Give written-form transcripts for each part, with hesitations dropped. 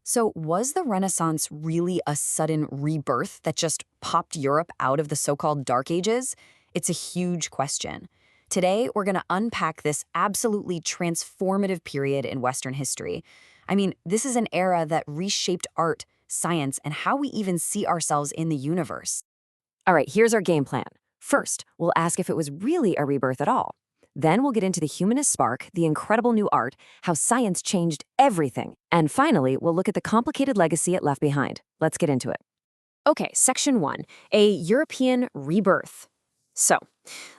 So, was the Renaissance really a sudden rebirth that just popped Europe out of the so called Dark Ages? It's a huge question. Today, we're going to unpack this absolutely transformative period in Western history. I mean, this is an era that reshaped art, science, and how we even see ourselves in the universe. All right, here's our game plan. First, we'll ask if it was really a rebirth at all. Then we'll get into the Humanist Spark, the incredible new art, how science changed everything. And finally, we'll look at the complicated legacy it left behind. Let's get into it. Okay, Section 1, a European rebirth. So,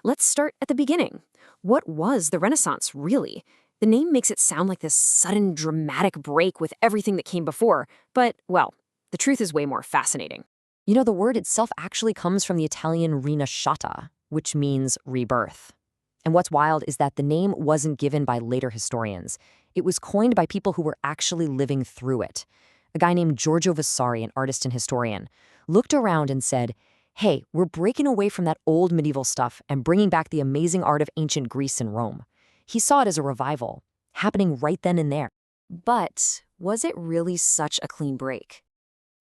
let's start at the beginning. What was the Renaissance, really? The name makes it sound like this sudden dramatic break with everything that came before, but, well, the truth is way more fascinating. You know, the word itself actually comes from the Italian rinascita, which means rebirth. And what's wild is that the name wasn't given by later historians. It was coined by people who were actually living through it. A guy named Giorgio Vasari, an artist and historian, looked around and said, hey, we're breaking away from that old medieval stuff and bringing back the amazing art of ancient Greece and Rome. He saw it as a revival, happening right then and there. But was it really such a clean break?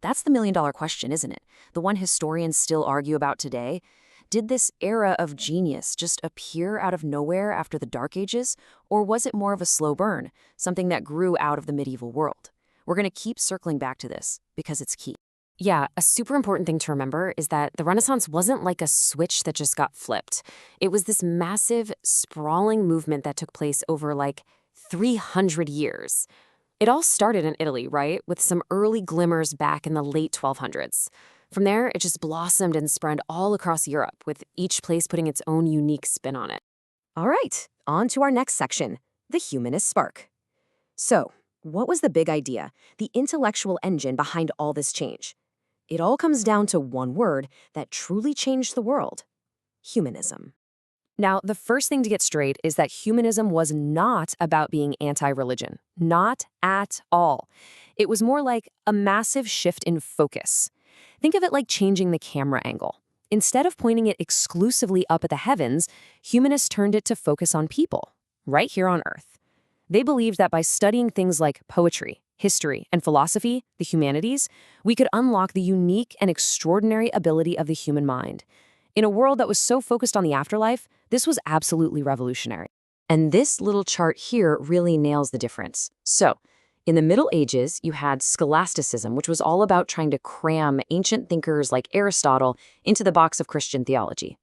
That's the million-dollar question, isn't it? The one historians still argue about today. Did this era of genius just appear out of nowhere after the Dark Ages, or was it more of a slow burn, something that grew out of the medieval world? We're going to keep circling back to this because it's key. Yeah, a super important thing to remember is that the Renaissance wasn't like a switch that just got flipped. It was this massive, sprawling movement that took place over like 300 years. It all started in Italy, right, with some early glimmers back in the late 1200s. From there, it just blossomed and spread all across Europe, with each place putting its own unique spin on it. All right, on to our next section, the Humanist Spark. So, what was the big idea, the intellectual engine behind all this change? It all comes down to one word that truly changed the world: humanism. Now, the first thing to get straight is that humanism was not about being anti-religion. Not at all. It was more like a massive shift in focus. Think of it like changing the camera angle. Instead of pointing it exclusively up at the heavens, humanists turned it to focus on people, right here on Earth. They believed that by studying things like poetry, history, and philosophy, the humanities, we could unlock the unique and extraordinary ability of the human mind. In a world that was so focused on the afterlife, this was absolutely revolutionary. And this little chart here really nails the difference. So, in the Middle Ages, you had scholasticism, which was all about trying to cram ancient thinkers like Aristotle into the box of Christian theology.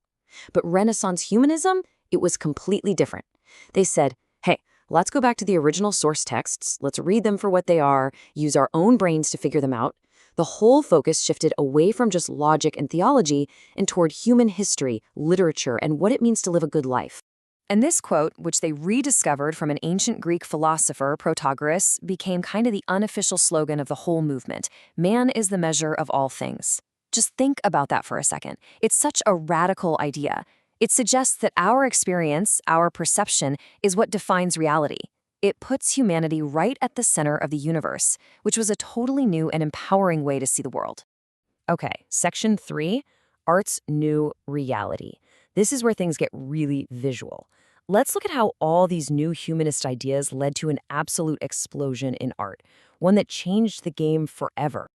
But Renaissance humanism, it was completely different. They said, hey, let's go back to the original source texts, let's read them for what they are, use our own brains to figure them out. The whole focus shifted away from just logic and theology and toward human history, literature, and what it means to live a good life. And this quote, which they rediscovered from an ancient Greek philosopher, Protagoras, became kind of the unofficial slogan of the whole movement. Man is the measure of all things. Just think about that for a second. It's such a radical idea. It suggests that our experience, our perception, is what defines reality. It puts humanity right at the center of the universe, which was a totally new and empowering way to see the world. Okay, Section 3, Art's New Reality. This is where things get really visual. Let's look at how all these new humanist ideas led to an absolute explosion in art, one that changed the game forever.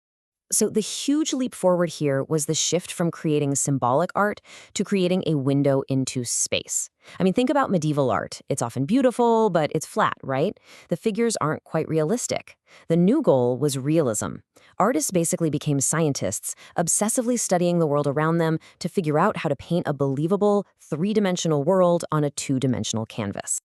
So the huge leap forward here was the shift from creating symbolic art to creating a window into space. I mean, think about medieval art. It's often beautiful, but it's flat, right? The figures aren't quite realistic. The new goal was realism. Artists basically became scientists, obsessively studying the world around them to figure out how to paint a believable, three-dimensional world on a two-dimensional canvas.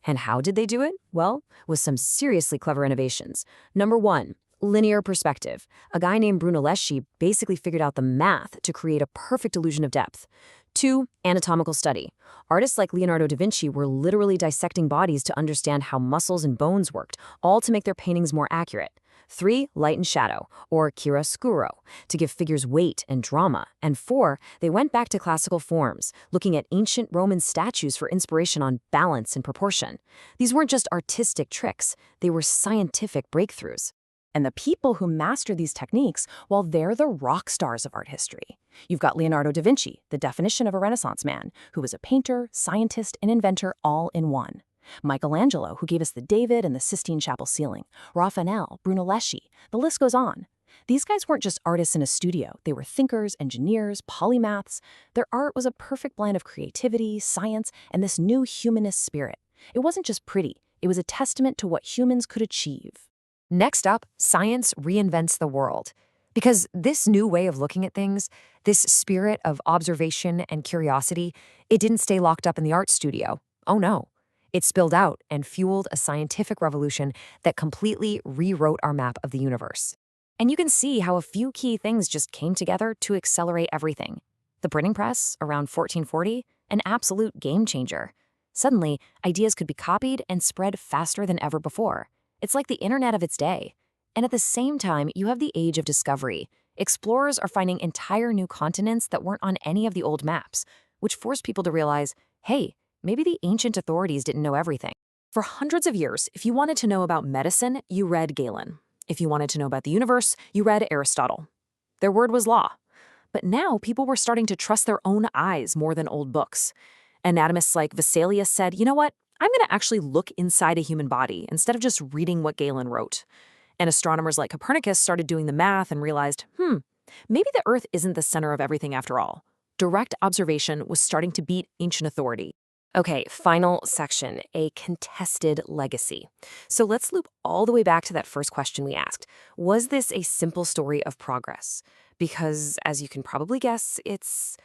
And how did they do it? Well, with some seriously clever innovations. Number one, linear perspective. A guy named Brunelleschi basically figured out the math to create a perfect illusion of depth. 2, anatomical study. Artists like Leonardo da Vinci were literally dissecting bodies to understand how muscles and bones worked, all to make their paintings more accurate. 3, light and shadow, or chiaroscuro, to give figures weight and drama. And 4, they went back to classical forms, looking at ancient Roman statues for inspiration on balance and proportion. These weren't just artistic tricks, they were scientific breakthroughs. And the people who master these techniques, well, they're the rock stars of art history. You've got Leonardo da Vinci, the definition of a Renaissance man, who was a painter, scientist, and inventor all in one. Michelangelo, who gave us the David and the Sistine Chapel ceiling. Raphael, Brunelleschi, the list goes on. These guys weren't just artists in a studio. They were thinkers, engineers, polymaths. Their art was a perfect blend of creativity, science, and this new humanist spirit. It wasn't just pretty. It was a testament to what humans could achieve. Next up, science reinvents the world. Because this new way of looking at things, this spirit of observation and curiosity, it didn't stay locked up in the art studio. Oh no. It spilled out and fueled a scientific revolution that completely rewrote our map of the universe. And you can see how a few key things just came together to accelerate everything. The printing press, around 1440, an absolute game changer. Suddenly, ideas could be copied and spread faster than ever before. It's like the internet of its day. And at the same time, you have the age of discovery. Explorers are finding entire new continents that weren't on any of the old maps, which forced people to realize, hey, maybe the ancient authorities didn't know everything. For hundreds of years, if you wanted to know about medicine, you read Galen. If you wanted to know about the universe, you read Aristotle. Their word was law. But now people were starting to trust their own eyes more than old books. Anatomists like Vesalius said, you know what? I'm going to actually look inside a human body instead of just reading what Galen wrote. And astronomers like Copernicus started doing the math and realized, maybe the Earth isn't the center of everything after all. Direct observation was starting to beat ancient authority. Okay, final section, a contested legacy. So let's loop all the way back to that first question we asked. Was this a simple story of progress? Because, as you can probably guess, it's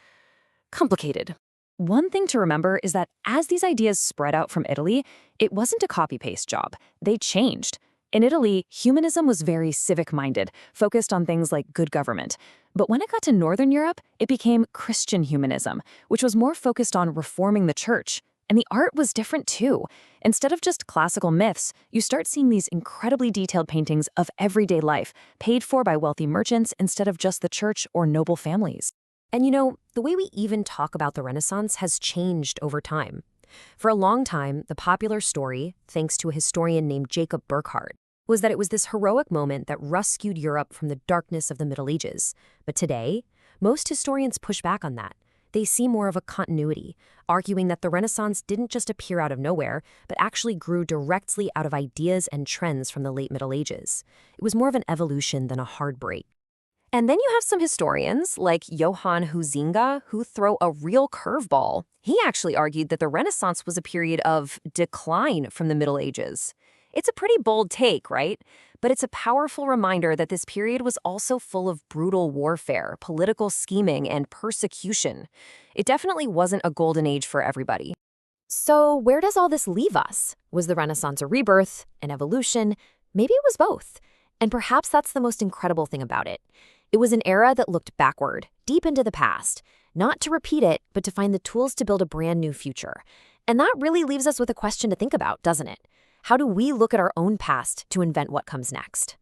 complicated. One thing to remember is that as these ideas spread out from Italy, it wasn't a copy-paste job. They changed. In Italy, humanism was very civic-minded, focused on things like good government. But when it got to Northern Europe, it became Christian humanism, which was more focused on reforming the church. And the art was different too. Instead of just classical myths, you start seeing these incredibly detailed paintings of everyday life, paid for by wealthy merchants instead of just the church or noble families. And you know, the way we even talk about the Renaissance has changed over time. For a long time, the popular story, thanks to a historian named Jacob Burckhardt, was that it was this heroic moment that rescued Europe from the darkness of the Middle Ages. But today, most historians push back on that. They see more of a continuity, arguing that the Renaissance didn't just appear out of nowhere, but actually grew directly out of ideas and trends from the late Middle Ages. It was more of an evolution than a hard break. And then you have some historians, like Johann Huizinga, who throw a real curveball. He actually argued that the Renaissance was a period of decline from the Middle Ages. It's a pretty bold take, right? But it's a powerful reminder that this period was also full of brutal warfare, political scheming, and persecution. It definitely wasn't a golden age for everybody. So where does all this leave us? Was the Renaissance a rebirth, an evolution? Maybe it was both. And perhaps that's the most incredible thing about it. It was an era that looked backward, deep into the past, not to repeat it, but to find the tools to build a brand new future. And that really leaves us with a question to think about, doesn't it? How do we look at our own past to invent what comes next?